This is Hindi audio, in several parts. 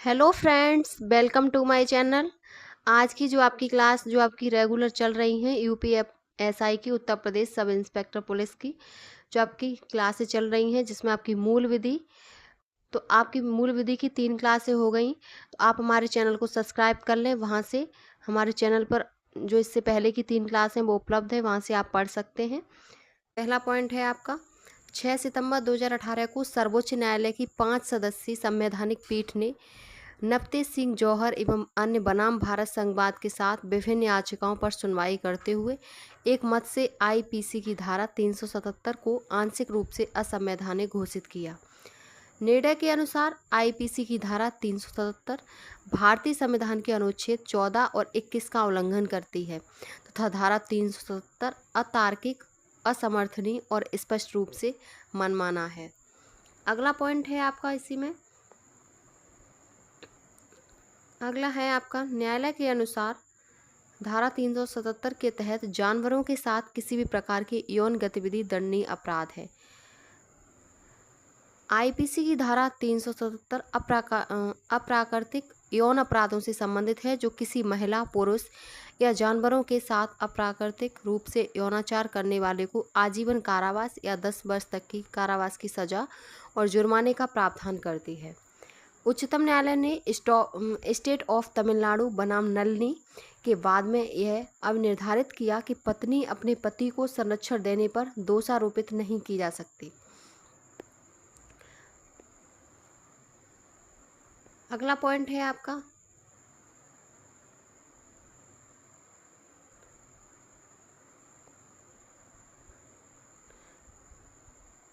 Hello friends, welcome to my channel. आज की जो आपकी क्लास जो आपकी रेगुलर चल रही है यूपीएसआई की, Uttar Pradesh sub inspector police की जो आपकी क्लासें चल रही हैं, जिसमें आपकी मूल विधि, तो आपकी मूल विधि की 3 क्लासें हो गई। तो आप हमारे चैनल को सब्सक्राइब कर लें, वहाँ से हमारे चैनल पर जो इससे पहले की 3 क्लास हैं वो उपलब्ध है, वहाँ से आप पढ़ सकते हैं। पहला पॉइंट है आपका 6 सितंबर 2018 को सर्वोच्च न्यायालय की 5 सदस्यीय संवैधानिक पीठ ने नवतेज सिंह जौहर एवं अन्य बनाम भारत संघवाद के साथ विभिन्न याचिकाओं पर सुनवाई करते हुए एक मत से आईपीसी की धारा 377 को आंशिक रूप से असंवैधानिक घोषित किया। निर्णय के अनुसार आईपीसी की धारा 377 भारतीय संविधान के अनुच्छेद 14 और 21 का उल्लंघन करती है तथा धारा 377 अतार्किक, असमर्थनीय और स्पष्ट रूप से मनमाना है। अगला पॉइंट है आपका इसी में, अगला है आपका न्यायालय के अनुसार धारा 377 के तहत जानवरों के साथ किसी भी प्रकार की यौन गतिविधि दंडनीय अपराध है। आईपीसी की धारा 377 अप्राकृतिक यौन अपराधों से संबंधित है, जो किसी महिला, पुरुष या जानवरों के साथ अप्राकृतिक रूप से यौनाचार करने वाले को आजीवन कारावास या 10 वर्ष तक की कारावास की सजा और जुर्माने का प्रावधान करती है। उच्चतम न्यायालय ने स्टेट ऑफ तमिलनाडु बनाम नलिनी के बाद में यह अब निर्धारित किया कि पत्नी अपने पति को संरक्षण देने पर दोषारोपित नहीं की जा सकती। अगला पॉइंट है आपका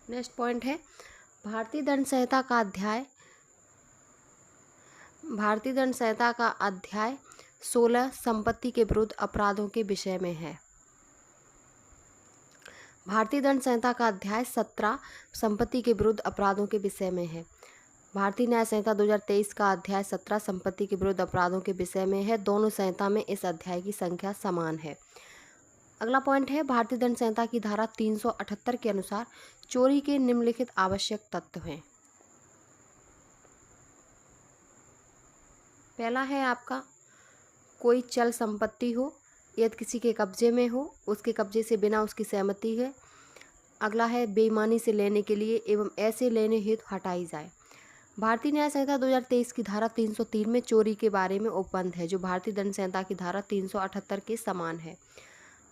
नेक्स्ट पॉइंट है भारतीय दंड संहिता का अध्याय 16 संपत्ति के विरुद्ध अपराधों के विषय में है। भारतीय दंड संहिता का अध्याय 17 संपत्ति के विरुद्ध अपराधों के विषय में है। भारतीय न्याय संहिता 2023 का अध्याय 17 संपत्ति के विरुद्ध अपराधों के विषय में है। दोनों संहिता में इस अध्याय की संख्या समान है। अगला पॉइंट है भारतीय दंड संहिता की धारा 378 के अनुसार चोरी के निम्नलिखित आवश्यक तत्व हैं। पहला है आपका कोई चल संपत्ति हो, यदि किसी के कब्जे में हो, उसके कब्जे से बिना उसकी सहमति है। अगला है बेईमानी से लेने के लिए एवं ऐसे लेने हेतु हटाई जाए। भारतीय न्याय संहिता 2023 की धारा 303 में चोरी के बारे में उपबंध है, जो भारतीय दंड संहिता की धारा 378 के समान है।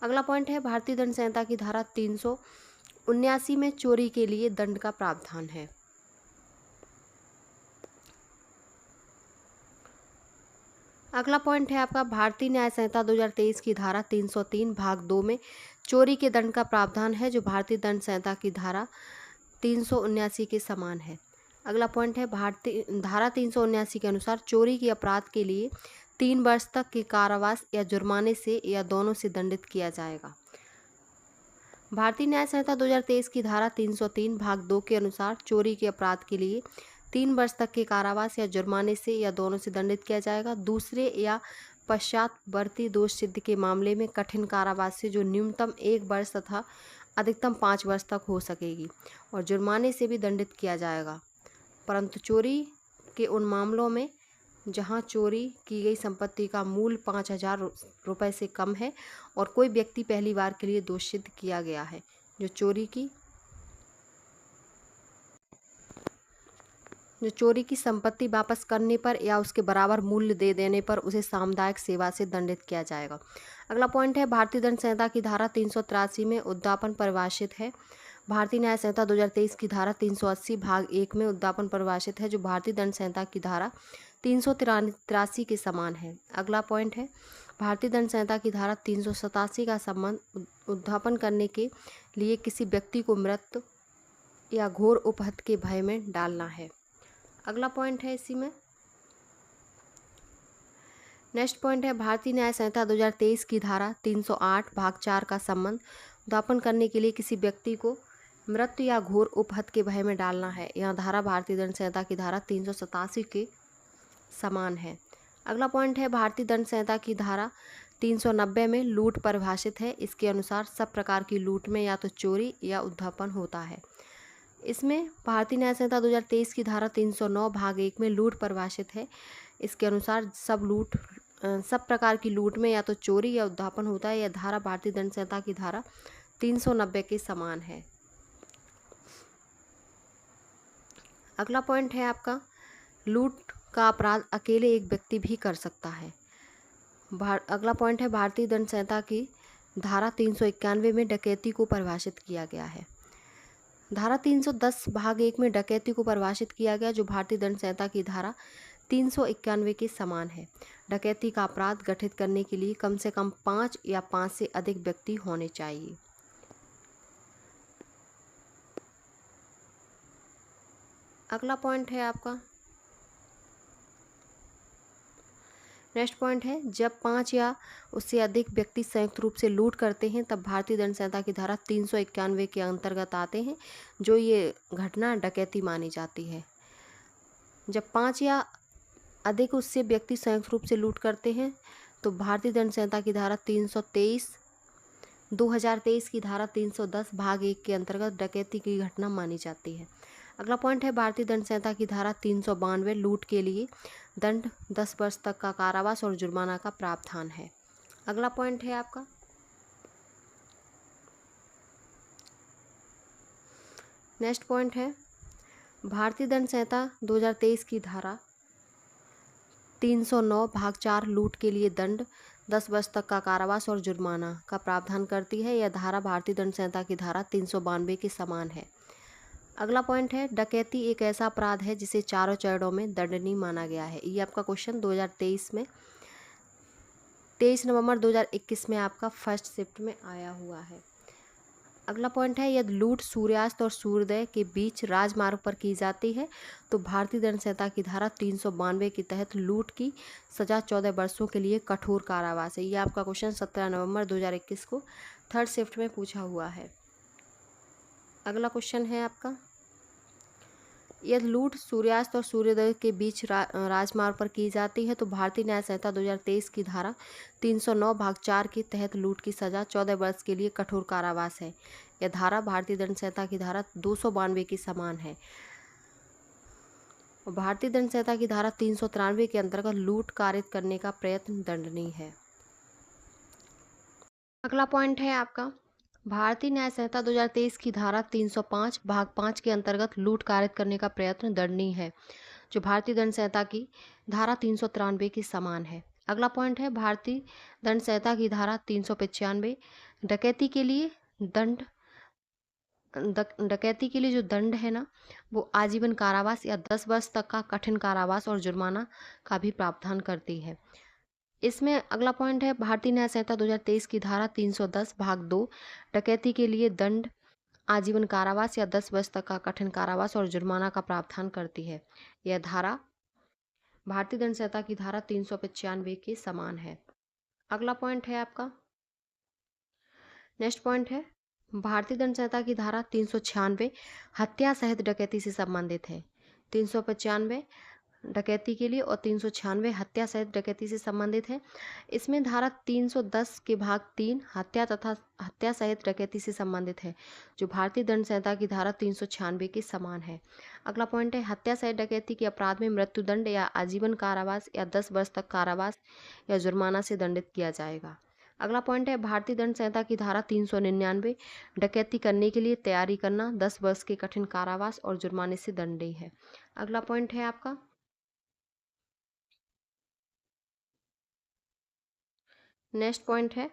अगला पॉइंट है भारतीय दंड संहिता की धारा 379 में चोरी के लिए दंड का प्रावधान है। अगला पॉइंट है आपका भारतीय न्याय संहिता 2023 की धारा 303 भाग 2 में चोरी के दंड का प्रावधान है, जो भारतीय दंड संहिता की धारा 379 के समान है। अगला पॉइंट है भारतीय धारा 379 के अनुसार चोरी के अपराध के लिए 3 वर्ष तक के कारावास या जुर्माने से या दोनों से दंडित किया जाएगा। भारतीय न्याय संहिता 2023 की धारा 303 भाग 2 के अनुसार चोरी के अपराध के लिए 3 वर्ष तक के कारावास या जुर्माने से या दोनों से दंडित किया जाएगा। दूसरे या पश्चातवर्ती दोष सिद्ध के मामले में कठिन कारावास से जो न्यूनतम 1 वर्ष तथा अधिकतम 5 वर्ष तक हो सकेगी और जुर्माने से भी दंडित किया जाएगा, परंतु चोरी के उन मामलों में जहां चोरी की गई संपत्ति का मूल्य 5,000 रुपये से कम है और कोई व्यक्ति पहली बार के लिए दोष सिद्ध किया गया है, जो चोरी की संपत्ति वापस करने पर या उसके बराबर मूल्य दे देने पर उसे सामुदायिक सेवा से दंडित किया जाएगा। अगला पॉइंट है भारतीय दंड संहिता की धारा 383 में उद्यापन परिभाषित है। भारतीय न्याय संहिता 2023 की धारा 380 भाग 1 में उद्यापन परिभाषित है, जो भारतीय दंड संहिता की धारा 383 के समान है। अगला पॉइंट है भारतीय दंड संहिता की धारा 387 का संबंध उद्यापन करने के लिए किसी व्यक्ति को मृत्यु या घोर उपहत के भय में डालना है। अगला पॉइंट है इसी में नेक्स्ट पॉइंट है भारतीय न्याय संहिता 2023 की धारा 308 भाग 4 का संबंध उद्यापन करने के लिए किसी व्यक्ति को मृत्यु या घोर उपहत के भय में डालना है। यह धारा भारतीय दंड संहिता की धारा 387 के समान है। अगला पॉइंट है भारतीय दंड संहिता की धारा 390 में लूट परिभाषित है। इसके अनुसार सब प्रकार की लूट में या तो चोरी या उद्यापन होता है। इसमें भारतीय न्याय संहिता 2023 की धारा 309 भाग 1 में लूट परिभाषित है। इसके अनुसार सब प्रकार की लूट में या तो चोरी या उद्धापन होता है। यह धारा भारतीय दंड संहिता की धारा 390 के समान है। अगला पॉइंट है आपका, लूट का अपराध अकेले एक व्यक्ति भी कर सकता है। अगला पॉइंट है, भारतीय दंड संहिता की धारा 391 में डकैती को परिभाषित किया गया है। धारा 310 भाग 1 में डकैती को परिभाषित किया गया, जो भारतीय दंड संहिता की धारा 391 के समान है। डकैती का अपराध गठित करने के लिए कम से कम 5 या 5 से अधिक व्यक्ति होने चाहिए। अगला पॉइंट है आपका, नेक्स्ट पॉइंट है, जब 5 या उससे अधिक व्यक्ति संयुक्त रूप से लूट करते हैं तब भारतीय दंड संहिता की धारा 391 के अंतर्गत आते हैं, जो ये घटना डकैती मानी जाती है। जब 5 या अधिक उससे व्यक्ति संयुक्त रूप से लूट करते हैं तो भारतीय दंड संहिता की धारा 2023 की धारा 310 भाग 1 के अंतर्गत डकैती की घटना मानी जाती है। अगला पॉइंट है, भारतीय दंड संहिता की धारा 392 लूट के लिए दंड 10 वर्ष तक का कारावास और जुर्माना का प्रावधान है। अगला पॉइंट है आपका, नेक्स्ट पॉइंट है, भारतीय दंड संहिता 2023 की धारा 309 भाग 4 लूट के लिए दंड 10 वर्ष तक का कारावास और जुर्माना का प्रावधान करती है। यह धारा भारतीय दंड संहिता की धारा 392 के समान है। अगला पॉइंट है, डकैती एक ऐसा अपराध है जिसे चारों चरणों में दंडनीय माना गया है। ये आपका क्वेश्चन 2023 में 23 नवंबर 2021 में आपका फर्स्ट शिफ्ट में आया हुआ है। अगला पॉइंट है, यदि लूट सूर्यास्त और सूर्योदय के बीच राजमार्ग पर की जाती है तो भारतीय दंड संहिता की धारा 392 के तहत लूट की सजा 14 वर्षों के लिए कठोर कारावास है। यह आपका क्वेश्चन 17 नवंबर 2021 को थर्ड शिफ्ट में पूछा हुआ है। अगला क्वेश्चन है आपका, यदि लूट सूर्यास्त और सूर्योदय के बीच राजमार्ग पर की जाती है तो भारतीय न्याय संहिता 2023 की धारा 309 भाग 4 के तहत लूट की सजा 14 वर्ष के लिए कठोर कारावास है। यह धारा भारतीय दंड संहिता की धारा 292 के समान है। भारतीय दंड संहिता की धारा 393 के अंतर्गत लूट कारित करने का प्रयत्न दंडनीय है। अगला पॉइंट है आपका, भारतीय न्याय संहिता 2023 की धारा 305 भाग 5 के अंतर्गत लूट कारित करने का प्रयत्न दंडनीय है, जो भारतीय दंड संहिता की धारा 393 के समान है। अगला पॉइंट है, भारतीय दंड संहिता की धारा 395 डकैती के लिए जो दंड है ना, वो आजीवन कारावास या 10 वर्ष तक का कठिन कारावास और जुर्माना का भी प्रावधान करती है। इसमें अगला पॉइंट है, भारतीय न्याय संहिता 2023 की धारा 310 भाग 2 डकैती के लिए दंड आजीवन कारावास या 10 वर्ष तक का कठिन कारावास और जुर्माना का प्रावधान करती है। यह धारा भारतीय दंड संहिता की धारा 395 के समान है। अगला पॉइंट है आपका, नेक्स्ट पॉइंट है, भारतीय दंड संहिता की धारा 396 हत्या सहित डकैती से संबंधित है। 395 डकैती के लिए और 396 हत्या सहित डकैती से संबंधित है। इसमें धारा 310 के भाग 3 हत्या तथा हत्या सहित डकैती से संबंधित है, जो भारतीय दंड संहिता की धारा 396 के समान है। अगला पॉइंट है, हत्या सहित डकैती के अपराध में मृत्युदंड या आजीवन कारावास या 10 वर्ष तक कारावास या जुर्माना से दंडित किया जाएगा। अगला पॉइंट है, भारतीय दंड संहिता की धारा 399 डकैती करने के लिए तैयारी करना 10 वर्ष के कठिन कारावास और जुर्माने से दंडनीय है। अगला पॉइंट है आपका, नेक्स्ट पॉइंट है,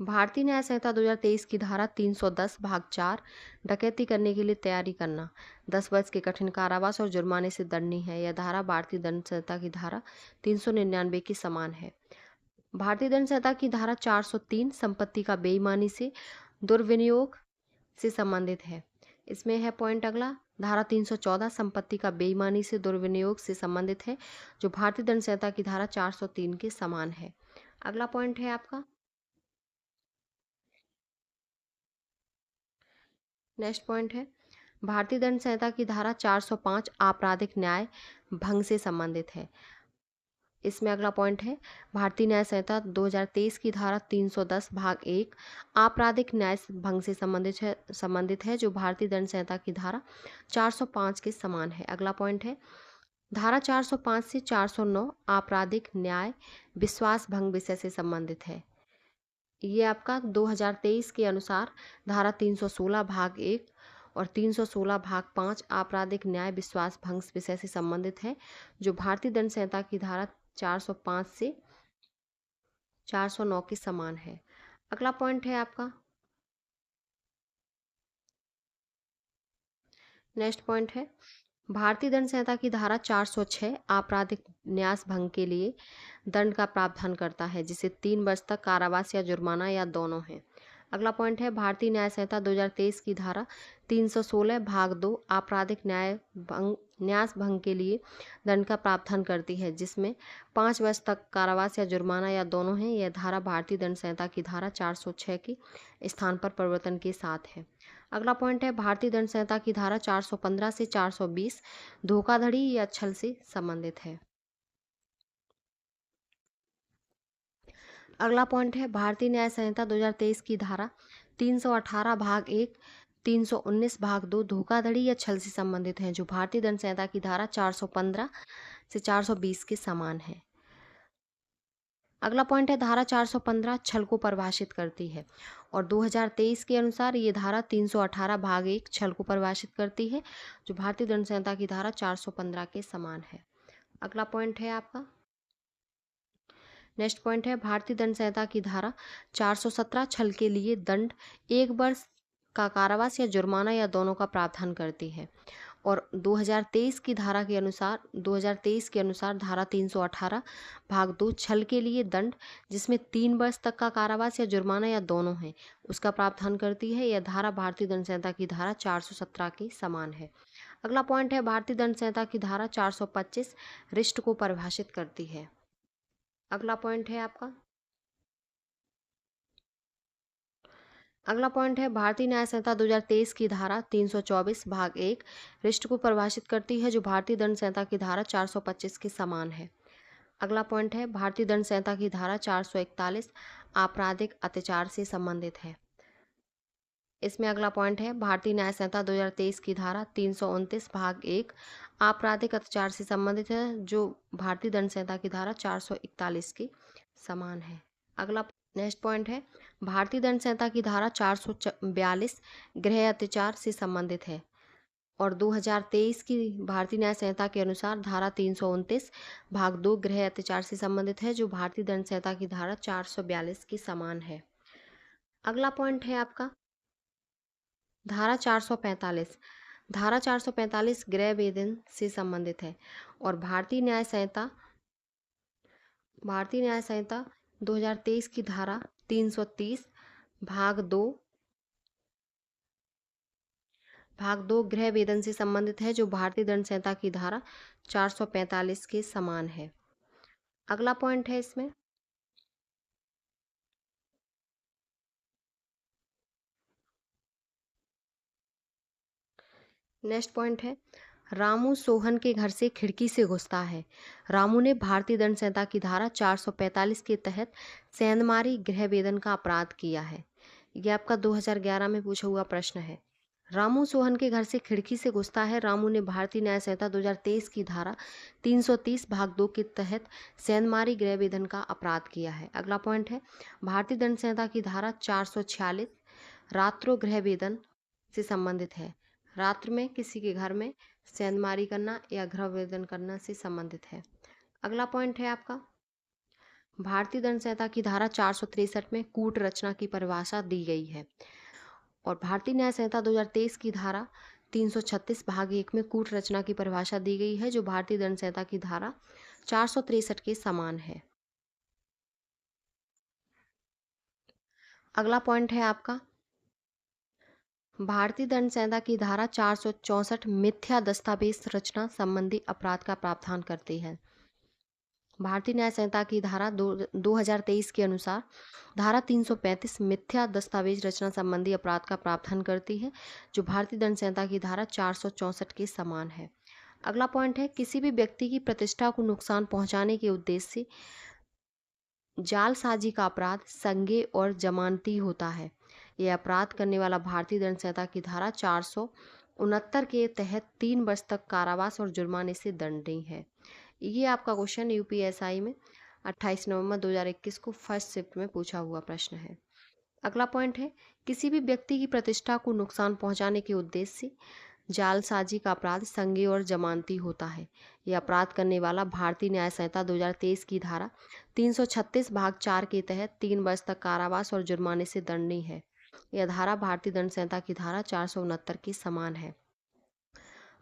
भारतीय न्याय संहिता 2023 की धारा 310 भाग 4 डकैती करने के लिए तैयारी करना 10 वर्ष के कठिन कारावास और जुर्माने से दंडनीय है। यह धारा भारतीय दंड संहिता की धारा 399 के समान है। भारतीय दंड संहिता की धारा 403 संपत्ति का बेईमानी से दुर्विनियोग से संबंधित है। इसमें है पॉइंट अगला, धारा 314 संपत्ति का बेईमानी से दुर्विनियोग से संबंधित है, जो भारतीय दंड संहिता की धारा 403 के समान है। अगला पॉइंट है आपका, नेक्स्ट पॉइंट है, भारतीय दंड संहिता की धारा 405 आपराधिक न्याय भंग से संबंधित है। इसमें अगला पॉइंट है, भारतीय न्याय संहिता 2023 की धारा 310 भाग 1 आपराधिक न्याय भंग से संबंधित है जो भारतीय दंड संहिता की धारा 405 के समान है। अगला पॉइंट है, धारा 405 से 409 आपराधिक न्याय विश्वास भंग विषय से संबंधित है। ये आपका 2023 के अनुसार धारा 316 भाग 1 और 316 भाग 5 आपराधिक न्याय विश्वास भंग विषय से संबंधित है जो भारतीय दंड संहिता की धारा 405 से 409 के समान है। अगला पॉइंट है आपका, नेक्स्ट पॉइंट है, भारतीय दंड संहिता की धारा 406 आपराधिक न्यास भंग के लिए दंड का प्रावधान करता है जिसे 3 वर्ष तक कारावास या जुर्माना या दोनों है। अगला पॉइंट है, भारतीय न्याय संहिता 2023 की धारा 316 भाग 2 आपराधिक न्यास भंग के लिए दंड का प्रावधान करती है जिसमें 5 वर्ष तक कारावास या जुर्माना या दोनों है। यह धारा भारतीय दंड संहिता की धारा 406 के स्थान पर परिवर्तन के साथ है। अगला पॉइंट है, भारतीय दंड संहिता की धारा 415 से 420 धोखाधड़ी या छल से संबंधित है। अगला पॉइंट है, भारतीय न्याय संहिता 2023 की धारा 318 भाग 1 319 भाग 2 धोखाधड़ी या छल से संबंधित है जो भारतीय दंड संहिता की धारा 415 से 420 के समान है। अगला पॉइंट है, धारा 415 छल को परिभाषित करती है और 2023 के अनुसार ये धारा 318 भाग 1 छल को परिभाषित करती है जो भारतीय दंड संहिता की धारा 415 के समान है। अगला पॉइंट है आपका, नेक्स्ट पॉइंट है, भारतीय दंड संहिता की धारा 417 छल के लिए दंड 1 वर्ष का कारावास या जुर्माना या दोनों का प्रावधान करती है और 2023 की धारा के अनुसार 2023 के अनुसार धारा 318 भाग 2 छल के लिए दंड जिसमें 3 वर्ष तक का कारावास या जुर्माना या दोनों है उसका प्रावधान करती है। यह धारा भारतीय दंड संहिता की धारा 417 के समान है। अगला पॉइंट है, भारतीय दंड संहिता की धारा 425 रिष्ट को परिभाषित करती है। अगला पॉइंट है आपका, अगला पॉइंट है, भारतीय न्याय संहिता 2023 की धारा 324 भाग 1 रिष्ट को परिभाषित करती है जो भारतीय दंड संहिता की धारा 425 के समान है। अगला पॉइंट है, भारतीय दंड संहिता की धारा 441 आपराधिक अत्याचार से संबंधित है। इसमें अगला पॉइंट है, भारतीय न्याय संहिता 2023 की धारा 329 भाग 1 आपराधिक अत्याचार से संबंधित है जो भारतीय दंड संहिता की धारा 441 के समान है। अगला नेक्स्ट पॉइंट है, भारतीय दंड संहिता की धारा 442 गृह अत्याचार से संबंधित है और 2023 की भारतीय न्याय संहिता के अनुसार धारा 329 भाग 2 गृह अत्याचार से संबंधित है जो भारतीय दंड संहिता की धारा 442 के समान है। अगला पॉइंट है आपका, धारा 445 गृह वेदन से संबंधित है और भारतीय न्याय संहिता 2023 की धारा 330 भाग 2 गृह वेदन से संबंधित है जो भारतीय दंड संहिता की धारा 445 के समान है। अगला पॉइंट है, इसमें नेक्स्ट पॉइंट है, रामू सोहन के घर से खिड़की से घुसता है। रामू ने भारतीय दंड संहिता की धारा 445 के तहत सेंधमारी गृह वेदन का अपराध किया है। यह आपका 2011 में पूछा हुआ प्रश्न है। रामू सोहन के घर से खिड़की से घुसता है। रामू ने भारतीय न्याय संहिता 2023 की धारा 330 भाग 2 के तहत सेंधमारी गृह वेदन का अपराध किया है। अगला पॉइंट है, भारतीय दंड संहिता की धारा 446 रात्रो गृह वेदन से संबंधित है। रात्र में किसी के घर में सेंधमारी करना या गृह वेदन करना से संबंधित है। अगला पॉइंट है आपका, भारतीय दंड संहिता की धारा 463 में कूट रचना की परिभाषा दी गई है और भारतीय न्याय संहिता 2023 की धारा 336 भाग 1 में कूट रचना की परिभाषा दी गई है जो भारतीय दंड संहिता की धारा 463 के समान है। अगला पॉइंट है आपका, भारतीय दंड संहिता की धारा 464 मिथ्या दस्तावेज रचना संबंधी अपराध का प्रावधान करती है। भारतीय न्याय संहिता की धारा 2023 के अनुसार धारा 335 मिथ्या दस्तावेज रचना संबंधी अपराध का प्रावधान करती है जो भारतीय दंड संहिता की धारा 464 के समान है। अगला पॉइंट है, किसी भी व्यक्ति की प्रतिष्ठा को नुकसान पहुंचाने के उद्देश्य से जालसाजी का अपराध संज्ञेय और जमानती होता है। यह अपराध करने वाला भारतीय दंड संहिता की धारा 469 के तहत 3 वर्ष तक कारावास और जुर्माने से दंडनीय है। ये आपका क्वेश्चन यूपीएसआई में 28 नवंबर 2021 को फर्स्ट शिफ्ट में पूछा हुआ प्रश्न है। अगला पॉइंट है, किसी भी व्यक्ति की प्रतिष्ठा को नुकसान पहुंचाने के उद्देश्य से जालसाजी का अपराध संज्ञेय और जमानती होता है। यह अपराध करने वाला भारतीय न्याय संहिता 2023 की धारा 336 भाग 4 के तहत 3 वर्ष तक कारावास और जुर्माने से दंडनीय है। यह धारा भारतीय दंड संहिता की धारा 469 के समान है।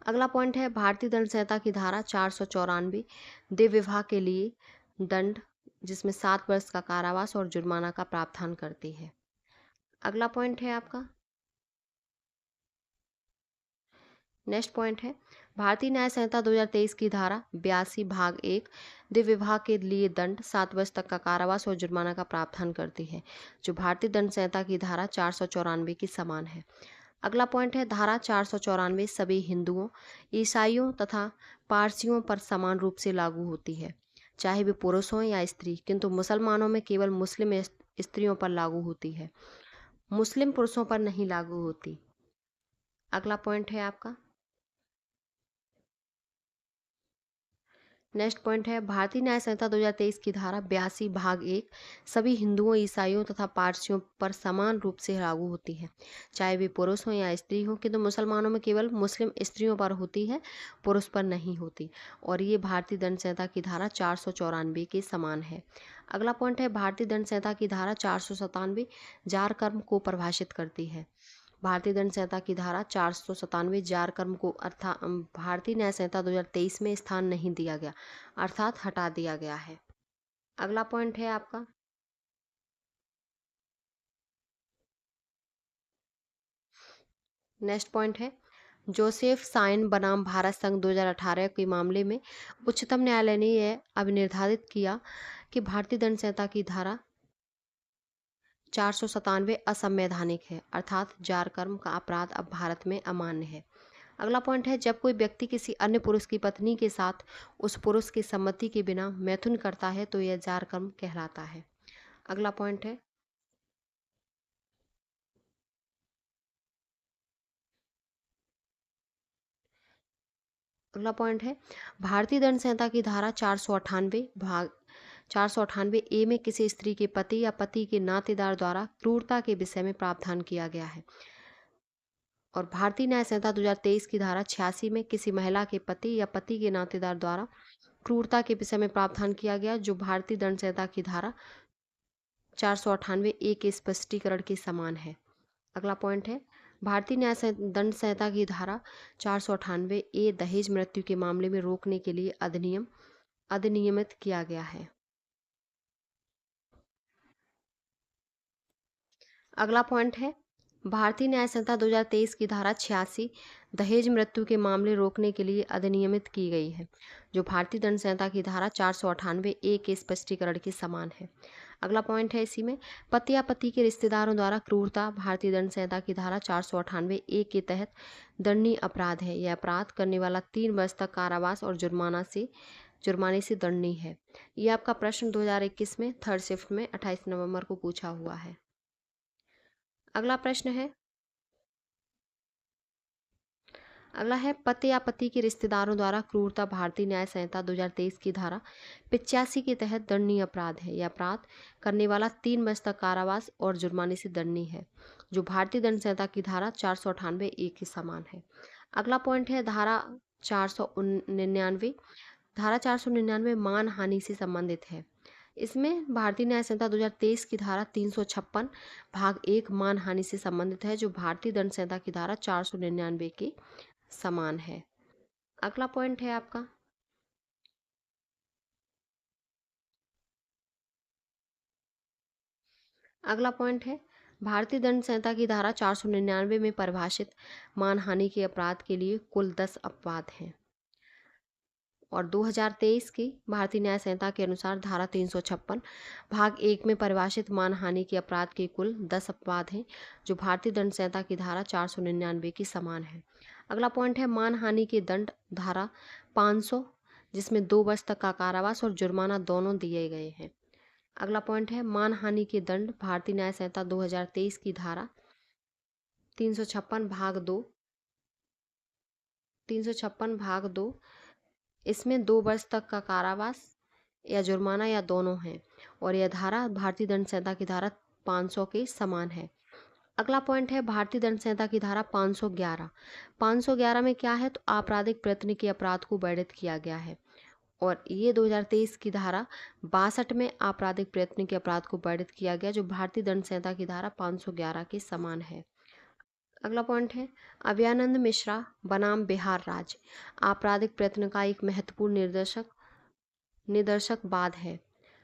अगला पॉइंट है, भारतीय दंड संहिता की धारा 494 देह विवाह के लिए दंड, जिसमें 7 वर्ष का कारावास और जुर्माना का प्रावधान करती है। अगला पॉइंट है आपका, नेक्स्ट पॉइंट है, भारतीय न्याय संहिता 2023 की धारा 82 भाग 1 देह विवाह के लिए दंड 7 वर्ष तक का कारावास और जुर्माना का प्रावधान करती है, जो भारतीय दंड संहिता की धारा 494 के समान है। अगला पॉइंट है, धारा 494 सभी हिंदुओं, ईसाइयों तथा पारसियों पर समान रूप से लागू होती है, चाहे वे पुरुष हों या स्त्री, किंतु मुसलमानों में केवल मुस्लिम स्त्रियों पर लागू होती है, मुस्लिम पुरुषों पर नहीं लागू होती। अगला पॉइंट है आपका, नेक्स्ट पॉइंट है, भारतीय न्याय संहिता 2023 की धारा 82 भाग 1 सभी हिंदुओं, ईसाइयों तथा पारसियों पर समान रूप से लागू होती है, चाहे वे पुरुष हों या स्त्री हों, किंतु मुसलमानों में केवल मुस्लिम स्त्रियों पर होती है, पुरुष पर नहीं होती, और ये भारतीय दंड संहिता की धारा 494 के समान है। अगला पॉइंट है, भारतीय दंड संहिता की धारा 497 जार कर्म को परिभाषित करती है। भारतीय दंड संहिता की धारा 497 जार कर्म को अर्थात भारतीय न्याय संहिता 2023 में स्थान नहीं दिया गया, अर्थात हटा दिया गया है। अगला पॉइंट है आपका, नेक्स्ट पॉइंट है, जोसेफ साइन बनाम भारत संघ 2018 के मामले में उच्चतम न्यायालय ने यह अभिनिर्धारित किया कि भारतीय दंड संहिता की धारा 497 असंवैधानिक है, अर्थात जार कर्म का अपराध अब भारत में अमान्य है। अगला पॉइंट है, जब कोई व्यक्ति किसी अन्य पुरुष की पत्नी के साथ उस पुरुष की सम्मति के बिना मैथुन करता है तो यह जार कर्म कहलाता है। अगला पॉइंट है, भारतीय दंड संहिता की धारा 498 ए में किसी स्त्री के पति या पति के नातेदार द्वारा क्रूरता के विषय में प्रावधान किया गया है, और भारतीय न्याय संहिता 2023 की धारा 86 में किसी महिला के पति या पति के नातेदार द्वारा क्रूरता के विषय में प्रावधान किया गया, जो भारतीय दंड संहिता की धारा 498 ए के स्पष्टीकरण के समान है। अगला पॉइंट है, भारतीय न्याय दंड संहिता की धारा 498 ए दहेज मृत्यु के मामले में रोकने के लिए अधिनियमित किया गया है। अगला पॉइंट है, भारतीय न्याय संहिता 2023 की धारा 86 दहेज मृत्यु के मामले रोकने के लिए अधिनियमित की गई है, जो भारतीय दंड संहिता की धारा 498 ए के स्पष्टीकरण के समान है। अगला पॉइंट है, इसी में पति या पति के रिश्तेदारों द्वारा क्रूरता भारतीय दंड संहिता की धारा 498 ए के तहत दंडनीय अपराध है। यह अपराध करने वाला 3 वर्ष तक कारावास और जुर्माने से दंडनीय है। यह आपका प्रश्न 2021 में थर्ड शिफ्ट में 28 नवंबर को पूछा हुआ है। अगला प्रश्न है, पति या पति के रिश्तेदारों द्वारा क्रूरता भारतीय न्याय संहिता 2023 की धारा 85 के तहत दंडनीय अपराध है। यह अपराध करने वाला 3 वर्ष तक कारावास और जुर्माने से दंडनीय है, जो भारतीय दंड संहिता की धारा 498 ए के समान है। अगला पॉइंट है, धारा 499 मान हानि से संबंधित है। इसमें भारतीय न्याय संहिता 2023 की धारा 356 भाग 1 मान हानि से संबंधित है, जो भारतीय दंड संहिता की धारा 499 के समान है। अगला पॉइंट है आपका, भारतीय दंड संहिता की धारा 499 में परिभाषित मानहानि के अपराध के लिए कुल 10 अपवाद हैं, और 2023 की भारतीय न्याय संहिता के अनुसार धारा 356 भाग 1 में परिभाषित मानहानि के अपराध के कुल 10 अपवाद हैं, जो भारतीय दंड संहिता की धारा 499 के समान है। अगला पॉइंट है मानहानि के दंड धारा 500, जिसमें 2 वर्ष तक का कारावास और जुर्माना दोनों दिए गए हैं। अगला पॉइंट है मानहानि के दंड भारतीय न्याय संहिता 2023 की धारा 356 भाग 2, 356 भाग 2, इसमें 2 वर्ष तक का कारावास या जुर्माना या दोनों हैं और यह धारा भारतीय दंड संहिता की धारा 500 के समान है। अगला पॉइंट है भारतीय दंड संहिता की धारा 511। 511 में क्या है, तो आपराधिक प्रयत्न के अपराध को वर्णित किया गया है और ये 2023 की धारा 62 में आपराधिक प्रयत्न के अपराध को वर्णित किया गया, जो भारतीय दंड संहिता की धारा 511 के समान है। अगला पॉइंट है अभयानंद मिश्रा बनाम बिहार राज्य आपराधिक प्रयत्न का एक महत्वपूर्ण निदर्शकवाद है,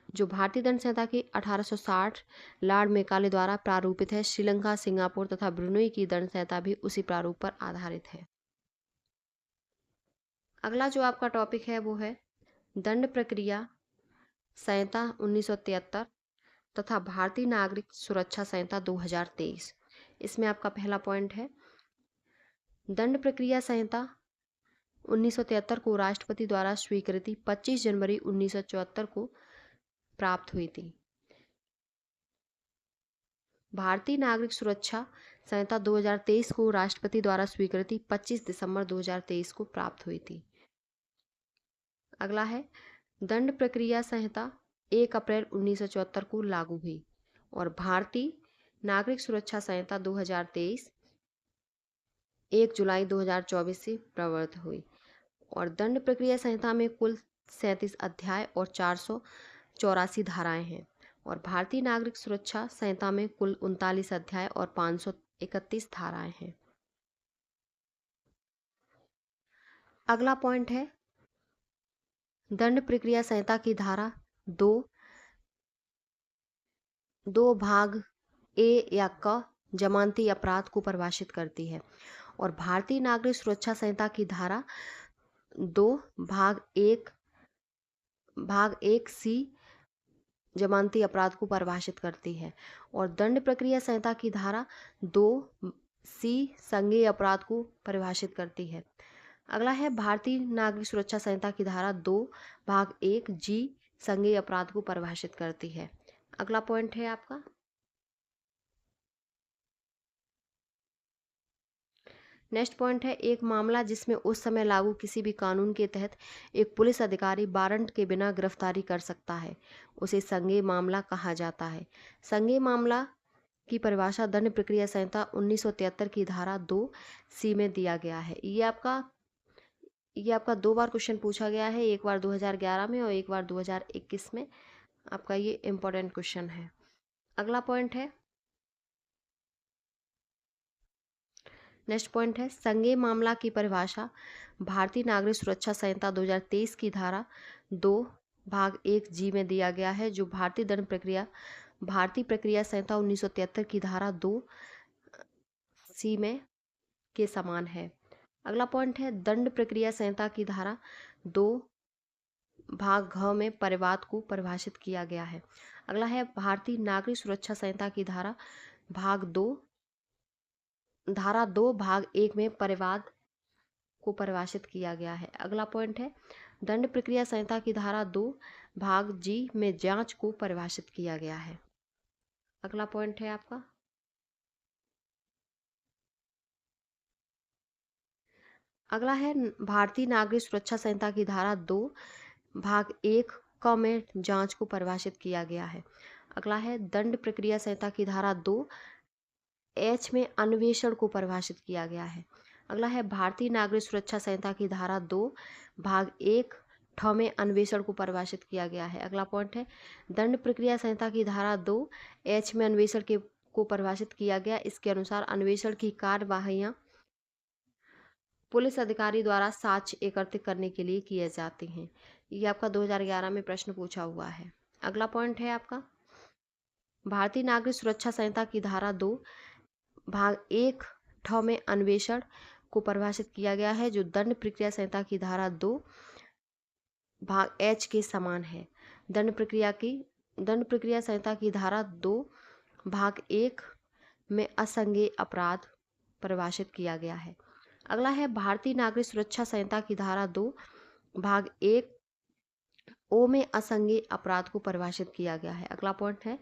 जो भारतीय दंड संहिता की 1860 लॉर्ड मेकाले द्वारा प्रारूपित है। श्रीलंका, सिंगापुर तथा ब्रुनई की दंड संहिता भी उसी प्रारूप पर आधारित है। अगला जो आपका टॉपिक है वो है दंड प्रक्रिया संहिता 1973 तथा भारतीय नागरिक सुरक्षा संहिता 2023। इसमें आपका पहला पॉइंट है दंड प्रक्रिया संहिता 1973 को राष्ट्रपति द्वारा स्वीकृति 25 जनवरी 1974 को प्राप्त हुई थी। भारतीय नागरिक सुरक्षा संहिता 2023 को राष्ट्रपति द्वारा स्वीकृति 25 दिसंबर 2023 को प्राप्त हुई थी। अगला है दंड प्रक्रिया संहिता 1 अप्रैल 1974 को लागू हुई और भारतीय नागरिक सुरक्षा संहिता 2023 1 जुलाई 2024 से प्रवर्तित हुई और दंड प्रक्रिया संहिता में कुल 37 अध्याय और 484 धाराएं हैं और भारतीय नागरिक सुरक्षा संहिता में कुल 39 अध्याय और 531 धाराएं हैं। अगला पॉइंट है दंड प्रक्रिया संहिता की धारा 2 भाग ए या क जमानती अपराध को परिभाषित करती है और भारतीय नागरिक सुरक्षा संहिता की धारा 2 भाग 1 सी जमानती अपराध को परिभाषित करती है और दंड प्रक्रिया संहिता की धारा 2 सी संज्ञेय अपराध को परिभाषित करती है। अगला है भारतीय नागरिक सुरक्षा संहिता की धारा 2 भाग 1 जी संज्ञेय अपराध को परिभाषित करती है। अगला पॉइंट है आपका नेक्स्ट पॉइंट है एक मामला जिसमें उस समय लागू किसी भी कानून के तहत एक पुलिस अधिकारी वारंट के बिना गिरफ्तारी कर सकता है, उसे संज्ञेय मामला कहा जाता है। संज्ञेय मामला की परिभाषा दंड प्रक्रिया संहिता 1973 की धारा 2 सी में दिया गया है। ये आपका 2 बार क्वेश्चन पूछा गया है, एक बार 2011 में और एक बार 2021 में। आपका ये इम्पोर्टेंट क्वेश्चन है। अगला पॉइंट है नेक्स्ट पॉइंट है संज्ञेय मामला की परिभाषा भारतीय नागरिक सुरक्षा संहिता 2023 की धारा 2 भाग 1 जी में दिया गया है, जो भारतीय प्रक्रिया संहिता 1973 की धारा 2 सी में के समान है। अगला पॉइंट है दंड प्रक्रिया संहिता की धारा 2 भाग घ में परिवाद को परिभाषित किया गया है। अगला है भारतीय नागरिक सुरक्षा संहिता की धारा 2 भाग 1 में परिवाद को परिभाषित किया गया है। अगला पॉइंट है दंड प्रक्रिया संहिता की धारा 2 भाग जी में जांच को परिभाषित किया गया है। अगला पॉइंट है आपका अगला है भारतीय नागरिक सुरक्षा संहिता की धारा 2 भाग 1 क में जांच को परिभाषित किया गया है। अगला है दंड प्रक्रिया संहिता की धारा 2 एच में अन्वेषण को परिभाषित किया गया है। अगला है भारतीय नागरिक सुरक्षा संहिता की धारा 2 भाग 1 ठ में अन्वेषण को परिभाषित किया गया है। अगला पॉइंट है दंड प्रक्रिया संहिता की धारा 2 एच में अन्वेषण को परिभाषित किया गया। इसके अनुसार अन्वेषण की कार्यवाहियां पुलिस अधिकारी द्वारा साक्ष्य एकत्रित करने के लिए किए जाते हैं। ये आपका 2011 में प्रश्न पूछा हुआ है। अगला पॉइंट है आपका भारतीय नागरिक सुरक्षा संहिता की धारा 2 भाग 1 ठ में अन्वेषण को परिभाषित किया गया है, जो दंड प्रक्रिया संहिता की धारा 2 भाग एच के समान है। दंड प्रक्रिया संहिता की धारा 2 भाग 1 में असंज्ञेय अपराध परिभाषित किया गया है। अगला है भारतीय नागरिक सुरक्षा संहिता की धारा 2 भाग 1 ओ में असंज्ञेय अपराध को परिभाषित किया गया है। अगला पॉइंट है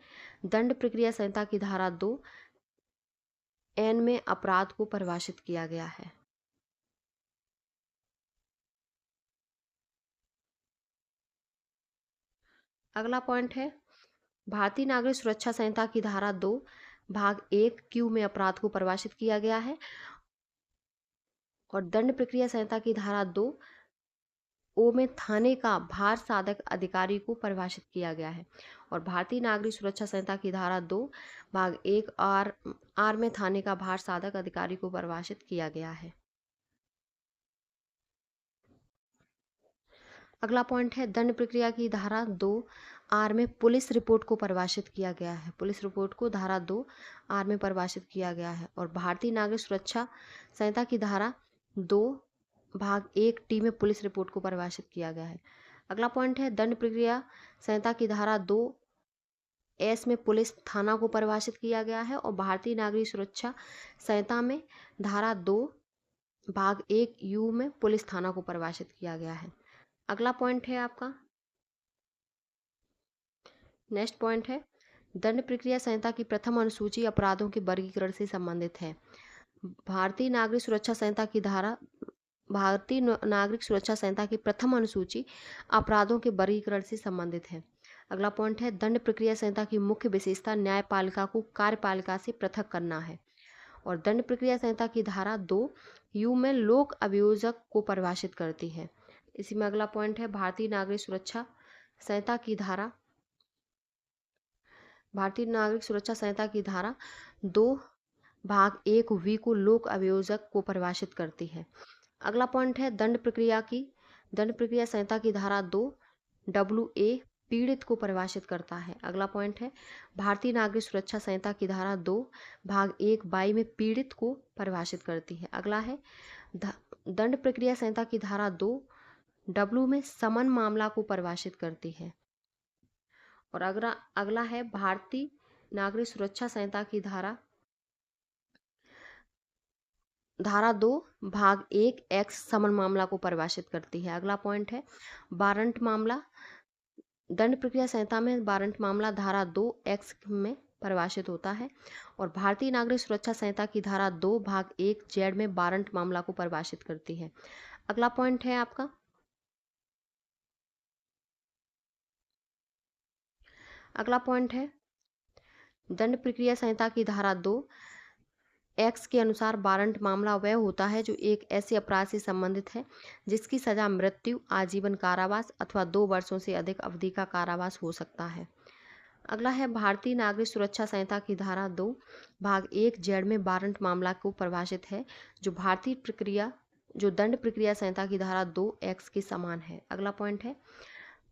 दंड प्रक्रिया संहिता की धारा 2 एन में अपराध को परिभाषित किया गया है। अगला पॉइंट है भारतीय नागरिक सुरक्षा संहिता की धारा 2 भाग 1 क्यू में अपराध को परिभाषित किया गया है और दंड प्रक्रिया संहिता की धारा 2 ओ में थाने का भार साधक अधिकारी को परिभाषित किया गया है और भारतीय नागरिक सुरक्षा संहिता की धारा 2 भाग 1 आर में थाने का भार साधक अधिकारी को परिभाषित किया गया है। अगला पॉइंट है दंड प्रक्रिया की धारा 2 आर में पुलिस रिपोर्ट को परिभाषित किया गया है। पुलिस रिपोर्ट को धारा 2 आर में परिभाषित किया गया है और भारतीय नागरिक सुरक्षा संहिता की धारा 2 भाग 1 टी में पुलिस रिपोर्ट को परिभाषित किया गया है। अगला पॉइंट है दंड प्रक्रिया संहिता की धारा 2 एस में पुलिस थाना को परिभाषित किया गया है और भारतीय नागरिक सुरक्षा संहिता में धारा 2 भाग 1 यू में पुलिस थाना को परिभाषित किया गया है। अगला पॉइंट है आपका नेक्स्ट पॉइंट है दंड प्रक्रिया संहिता की प्रथम अनुसूची अपराधों के वर्गीकरण से संबंधित है। भारतीय नागरिक सुरक्षा संहिता की प्रथम अनुसूची अपराधों के वर्गीकरण से संबंधित है। अगला पॉइंट है दंड प्रक्रिया संहिता की मुख्य विशेषता न्यायपालिका को कार्यपालिका से पृथक करना है और दंड प्रक्रिया संहिता की धारा 2 यू में लोक अभियोजक को परिभाषित करती है। इसी में अगला पॉइंट है भारतीय नागरिक सुरक्षा संहिता की धारा 2 भाग 1 वी को लोक अभियोजक को परिभाषित करती है। अगला पॉइंट है दंड प्रक्रिया संहिता की धारा 2 डब्ल्यू ए पीड़ित को परिभाषित करता है। अगला पॉइंट है भारतीय नागरिक सुरक्षा संहिता की धारा 2 भाग 1 बाई में पीड़ित को परिभाषित करती है। अगला है दंड प्रक्रिया संहिता की धारा 2 डब्ल्यू में समन मामला को परिभाषित करती है और अगला है भारतीय नागरिक सुरक्षा संहिता की धारा 2 भाग 1 एक्स समन मामला को परिभाषित करती है। अगला पॉइंट है वारंट मामला। दंड प्रक्रिया संहिता में वारंट मामला धारा 2 एक्स में परिभाषित होता है और भारतीय नागरिक सुरक्षा संहिता की धारा 2 भाग 1 जेड में वारंट मामला को परिभाषित करती है। अगला पॉइंट है आपका दंड प्रक्रिया संहिता की धारा 2 एक्स के अनुसार वारंट मामला वह होता है जो एक ऐसे अपराध से संबंधित है जिसकी सजा मृत्यु, आजीवन कारावास अथवा 2 वर्षों से अधिक अवधि का कारावास हो सकता है। अगला है भारतीय नागरिक सुरक्षा संहिता की धारा 2 भाग 1 जेड में वारंट मामला को परिभाषित है जो दंड प्रक्रिया संहिता की धारा 2 एक्स के समान है। अगला पॉइंट है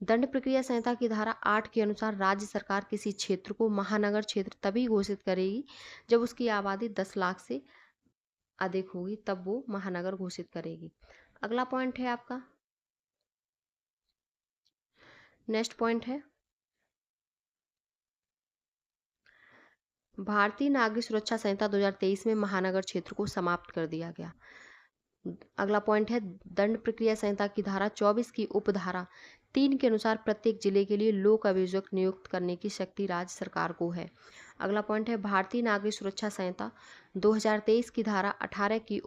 दंड प्रक्रिया संहिता की धारा 8 के अनुसार राज्य सरकार किसी क्षेत्र को महानगर क्षेत्र तभी घोषित करेगी जब उसकी आबादी 10 लाख से अधिक होगी, तब वो महानगर घोषित करेगी। अगला पॉइंट है आपका नेक्स्ट पॉइंट है भारतीय नागरिक सुरक्षा संहिता 2023 में महानगर क्षेत्र को समाप्त कर दिया गया। अगला पॉइंट है दंड प्रक्रिया संहिता की धारा 24 की उपधारा 3 के अनुसार प्रत्येक जिले के लिए लोक अभियोजक नियुक्त करने की शक्ति राज्य सरकार को है। अगला पॉइंट है भारतीय नागरिक सुरक्षा संहिता 2023 की धारा 18 की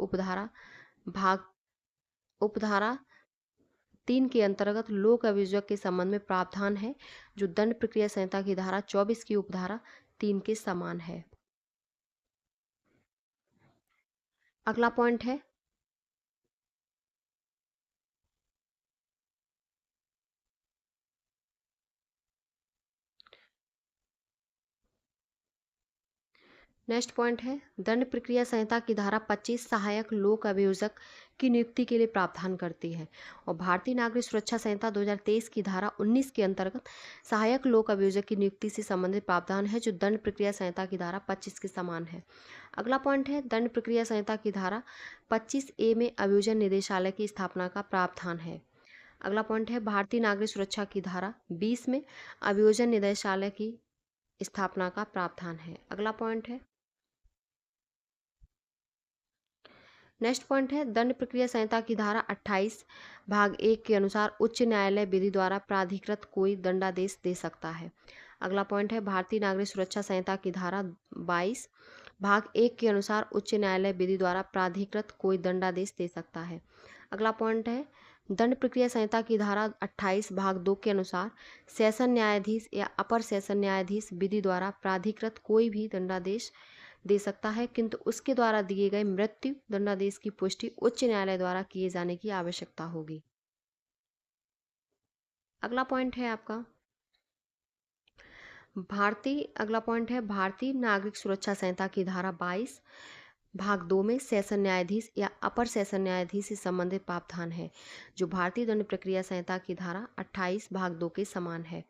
उपधारा 3 के अंतर्गत लोक अभियोजक के संबंध में प्रावधान है जो दंड प्रक्रिया संहिता की धारा 24 की उपधारा 3 के समान है। अगला पॉइंट है नेक्स्ट पॉइंट है दंड प्रक्रिया संहिता की धारा 25 सहायक लोक अभियोजक की नियुक्ति के लिए प्रावधान करती है और भारतीय नागरिक सुरक्षा संहिता 2023 की धारा 19 के अंतर्गत सहायक लोक अभियोजक की नियुक्ति से संबंधित प्रावधान है जो दंड प्रक्रिया संहिता की धारा 25 के समान है। अगला पॉइंट है दंड प्रक्रिया संहिता की धारा 25A में अभियोजन निदेशालय की स्थापना का प्रावधान है। अगला पॉइंट है भारतीय नागरिक सुरक्षा की धारा 20 में अभियोजन निदेशालय की स्थापना का प्रावधान है। अगला पॉइंट है नेक्स्ट पॉइंट है दंड प्रक्रिया संहिता की धारा 28 भाग 1 के अनुसार उच्च न्यायालय विधि द्वारा प्राधिकृत कोई दंडादेश दे सकता है। अगला पॉइंट है भारतीय नागरिक सुरक्षा संहिता की धारा 22 भाग 1 के अनुसार उच्च न्यायालय विधि द्वारा प्राधिकृत कोई दंडादेश दे सकता है। अगला पॉइंट है दंड प्रक्रिया संहिता की धारा 28 भाग 2 के अनुसार सेशन न्यायाधीश या अपर सेशन न्यायाधीश विधि द्वारा प्राधिकृत कोई भी दंडादेश दे सकता है, किंतु उसके द्वारा दिए गए मृत्यु दंडादेश की पुष्टि उच्च न्यायालय द्वारा किए जाने की आवश्यकता होगी। अगला पॉइंट है आपका अगला पॉइंट है भारतीय नागरिक सुरक्षा संहिता की धारा 22 भाग 2 में सेशन न्यायाधीश या अपर सेशन न्यायाधीश से संबंधित प्रावधान है, जो भारतीय दंड प्रक्रिया संहिता की धारा 28 भाग 2 के समान है।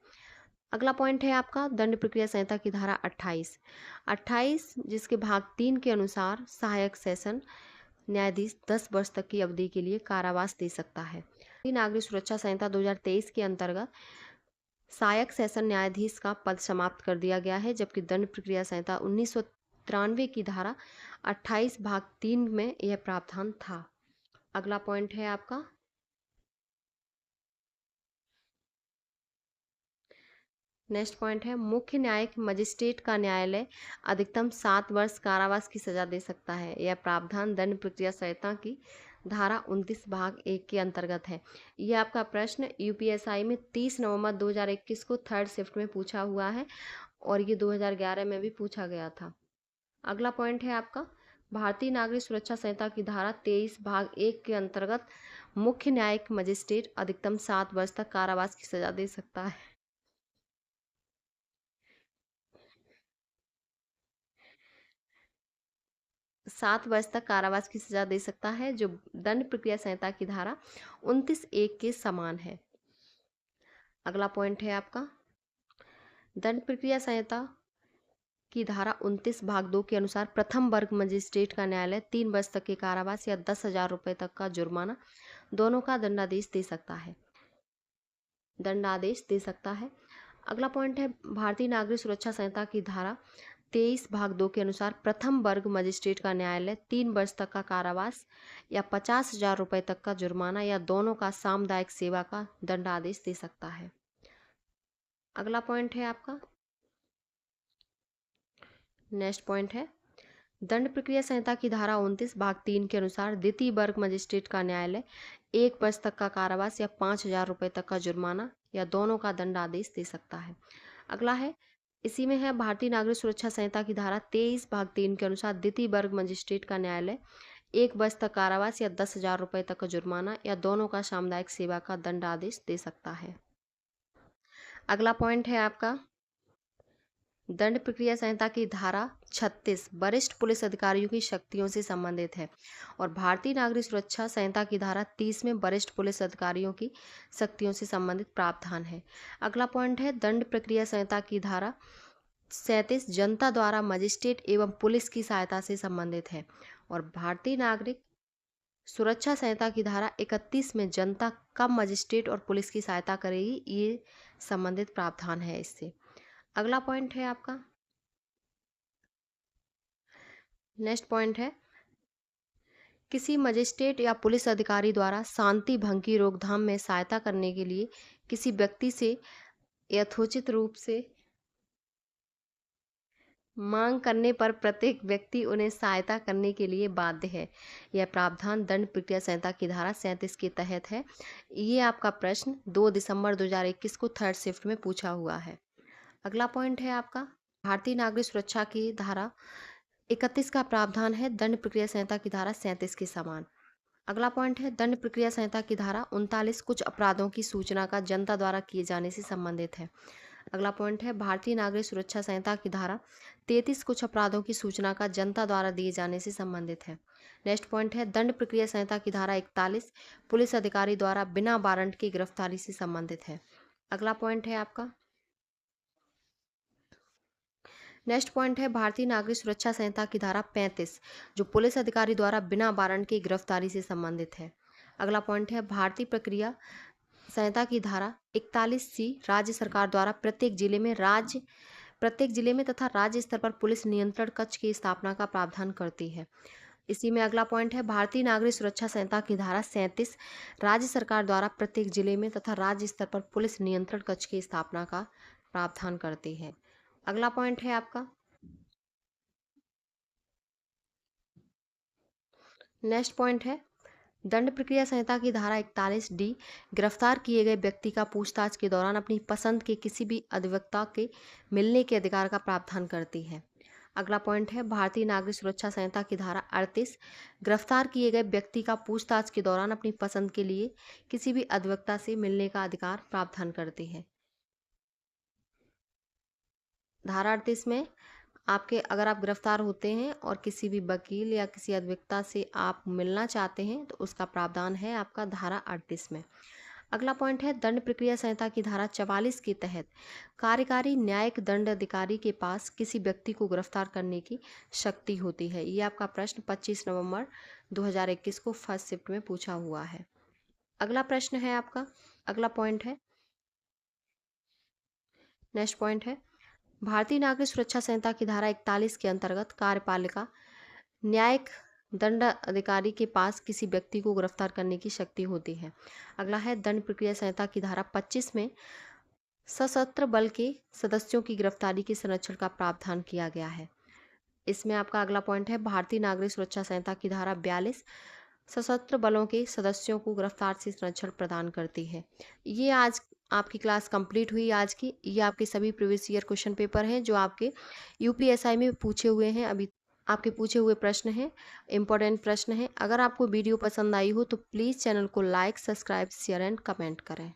अगला पॉइंट है आपका दंड प्रक्रिया संहिता की धारा 28 जिसके भाग 3 के अनुसार सहायक सेशन न्यायाधीश 10 वर्ष तक की अवधि के लिए कारावास दे सकता है। नागरिक सुरक्षा संहिता 2023 के अंतर्गत सहायक सेशन न्यायाधीश का पद समाप्त कर दिया गया है, जबकि दंड प्रक्रिया संहिता 1993 की धारा 28 भाग 3 में यह प्रावधान था। अगला पॉइंट है आपका नेक्स्ट पॉइंट है मुख्य न्यायिक मजिस्ट्रेट का न्यायालय अधिकतम 7 वर्ष कारावास की सजा दे सकता है। यह प्रावधान दंड प्रक्रिया संहिता की धारा 29 भाग 1 के अंतर्गत है। यह आपका प्रश्न यूपीएसआई में 30 नवंबर 2021 को थर्ड शिफ्ट में पूछा हुआ है और ये 2011 में भी पूछा गया था। अगला पॉइंट है आपका भारतीय नागरिक सुरक्षा संहिता की धारा 23 भाग 1 के अंतर्गत मुख्य न्यायिक मजिस्ट्रेट अधिकतम 7 वर्ष तक कारावास की सजा दे सकता है। 7 वर्ष तक कारावास की सजा दे सकता है, जो दंड प्रक्रिया संहिता की धारा 29(1) के समान है। अगला पॉइंट है आपका दंड प्रक्रिया संहिता की धारा 29 भाग 2 के अनुसार प्रथम वर्ग मजिस्ट्रेट का न्यायालय 3 वर्ष तक के कारावास या 10,000 रुपये तक का जुर्माना दोनों का दंडादेश दे सकता है। अगला पॉइंट है भारतीय नागरिक सुरक्षा संहिता की धारा 23 भाग 2 के अनुसार प्रथम वर्ग मजिस्ट्रेट का न्यायालय 3 वर्ष तक का कारावास या 50,000 रुपये तक का जुर्माना या दोनों का सामुदायिक सेवा का दंडादेश दे सकता है। अगला पॉइंट है आपका नेक्स्ट पॉइंट है दंड प्रक्रिया संहिता की धारा 29 भाग 3 के अनुसार द्वितीय वर्ग मजिस्ट्रेट का न्यायालय 1 वर्ष तक का कारावास या 5,000 रुपये तक का जुर्माना या दोनों का दंडादेश दे सकता है। अगला है इसी में है भारतीय नागरिक सुरक्षा संहिता की धारा 23 भाग 3 के अनुसार द्वितीय वर्ग मजिस्ट्रेट का न्यायालय 1 वर्ष तक कारावास या 10,000 रुपये तक का जुर्माना या दोनों का सामुदायिक सेवा का दंडादेश दे सकता है। अगला पॉइंट है आपका दंड प्रक्रिया संहिता की धारा 36 वरिष्ठ पुलिस अधिकारियों की शक्तियों से संबंधित है और भारतीय नागरिक सुरक्षा संहिता की धारा 30 में वरिष्ठ पुलिस अधिकारियों की शक्तियों से संबंधित प्रावधान है। अगला पॉइंट है दंड प्रक्रिया संहिता की धारा 37 जनता द्वारा मजिस्ट्रेट एवं पुलिस की सहायता से संबंधित है और भारतीय नागरिक सुरक्षा संहिता की धारा 31 में जनता कब मजिस्ट्रेट और पुलिस की सहायता करेगी, ये संबंधित प्रावधान है इससे। अगला पॉइंट है आपका नेक्स्ट पॉइंट है किसी मजिस्ट्रेट या पुलिस अधिकारी द्वारा शांति भंग की रोकथाम में सहायता करने के लिए किसी व्यक्ति से यथोचित रूप से मांग करने पर प्रत्येक व्यक्ति उन्हें सहायता करने के लिए बाध्य है। यह प्रावधान दंड प्रक्रिया संहिता की धारा 37 के तहत है। ये आपका प्रश्न 2 दिसंबर 2021 को थर्ड शिफ्ट में पूछा हुआ है। अगला पॉइंट है आपका भारतीय नागरिक सुरक्षा की धारा 31 का प्रावधान है दंड प्रक्रिया संहिता की धारा 37 के समान। अगला पॉइंट है दंड प्रक्रिया संहिता की धारा 39 कुछ अपराधों की सूचना का जनता द्वारा किए जाने से संबंधित है। अगला पॉइंट है भारतीय नागरिक सुरक्षा संहिता की धारा 33 कुछ अपराधों की सूचना का जनता द्वारा दिए जाने से संबंधित है। नेक्स्ट पॉइंट है दंड प्रक्रिया संहिता की धारा 41 पुलिस अधिकारी द्वारा बिना वारंट की गिरफ्तारी से संबंधित है। अगला पॉइंट है आपका नेक्स्ट पॉइंट है भारतीय नागरिक सुरक्षा संहिता की धारा 35 जो पुलिस अधिकारी द्वारा बिना वारंट की गिरफ्तारी से संबंधित है। अगला पॉइंट है भारतीय प्रक्रिया संहिता की धारा 41C राज्य सरकार द्वारा प्रत्येक जिले में तथा राज्य स्तर पर पुलिस नियंत्रण कक्ष की स्थापना का प्रावधान करती है। इसी में अगला पॉइंट है, भारतीय नागरिक सुरक्षा संहिता की धारा 37 राज्य सरकार द्वारा प्रत्येक जिले में तथा राज्य स्तर पर पुलिस नियंत्रण कक्ष की स्थापना का प्रावधान करती है। अगला पॉइंट है आपका नेक्स्ट पॉइंट है, दंड प्रक्रिया संहिता की धारा 41D गिरफ्तार किए गए व्यक्ति का पूछताछ के दौरान अपनी पसंद के किसी भी अधिवक्ता के मिलने के अधिकार का प्रावधान करती है। अगला पॉइंट है, भारतीय नागरिक सुरक्षा संहिता की धारा 38 गिरफ्तार किए गए व्यक्ति का पूछताछ के दौरान अपनी पसंद के लिए किसी भी अधिवक्ता से मिलने का अधिकार प्रावधान करती है। धारा 38 में आपके अगर आप गिरफ्तार होते हैं और किसी भी वकील या किसी अधिवक्ता से आप मिलना चाहते हैं तो उसका प्रावधान है आपका धारा 38 में। अगला पॉइंट है, दंड प्रक्रिया संहिता की धारा 44 के तहत कार्यकारी न्यायिक दंड अधिकारी के पास किसी व्यक्ति को गिरफ्तार करने की शक्ति होती है। ये आपका प्रश्न 25 नवंबर 2021 को फर्स्ट शिफ्ट में पूछा हुआ है। अगला प्रश्न है आपका, अगला पॉइंट है, नेक्स्ट पॉइंट है, भारतीय नागरिक सुरक्षा संहिता की धारा 41 के अंतर्गत कार्यपालिका न्यायिक दंड अधिकारी के पास किसी व्यक्ति को गिरफ्तार करने की शक्ति होती है। अगला है, दंड प्रक्रिया संहिता की धारा 25 में सशस्त्र बल के सदस्यों की गिरफ्तारी के संरक्षण का प्रावधान किया गया है। इसमें आपका अगला पॉइंट है, भारतीय नागरिक सुरक्षा संहिता की धारा 42 सशस्त्र बलों के सदस्यों को गिरफ्तार से संरक्षण प्रदान करती है। ये आज आपकी क्लास कंप्लीट हुई आज की। ये आपके सभी प्रीवियस ईयर क्वेश्चन पेपर हैं जो आपके यूपीएसआई में पूछे हुए हैं। अभी आपके पूछे हुए प्रश्न हैं, इंपॉर्टेंट प्रश्न हैं। अगर आपको वीडियो पसंद आई हो तो प्लीज़ चैनल को like, subscribe, share and comment करें।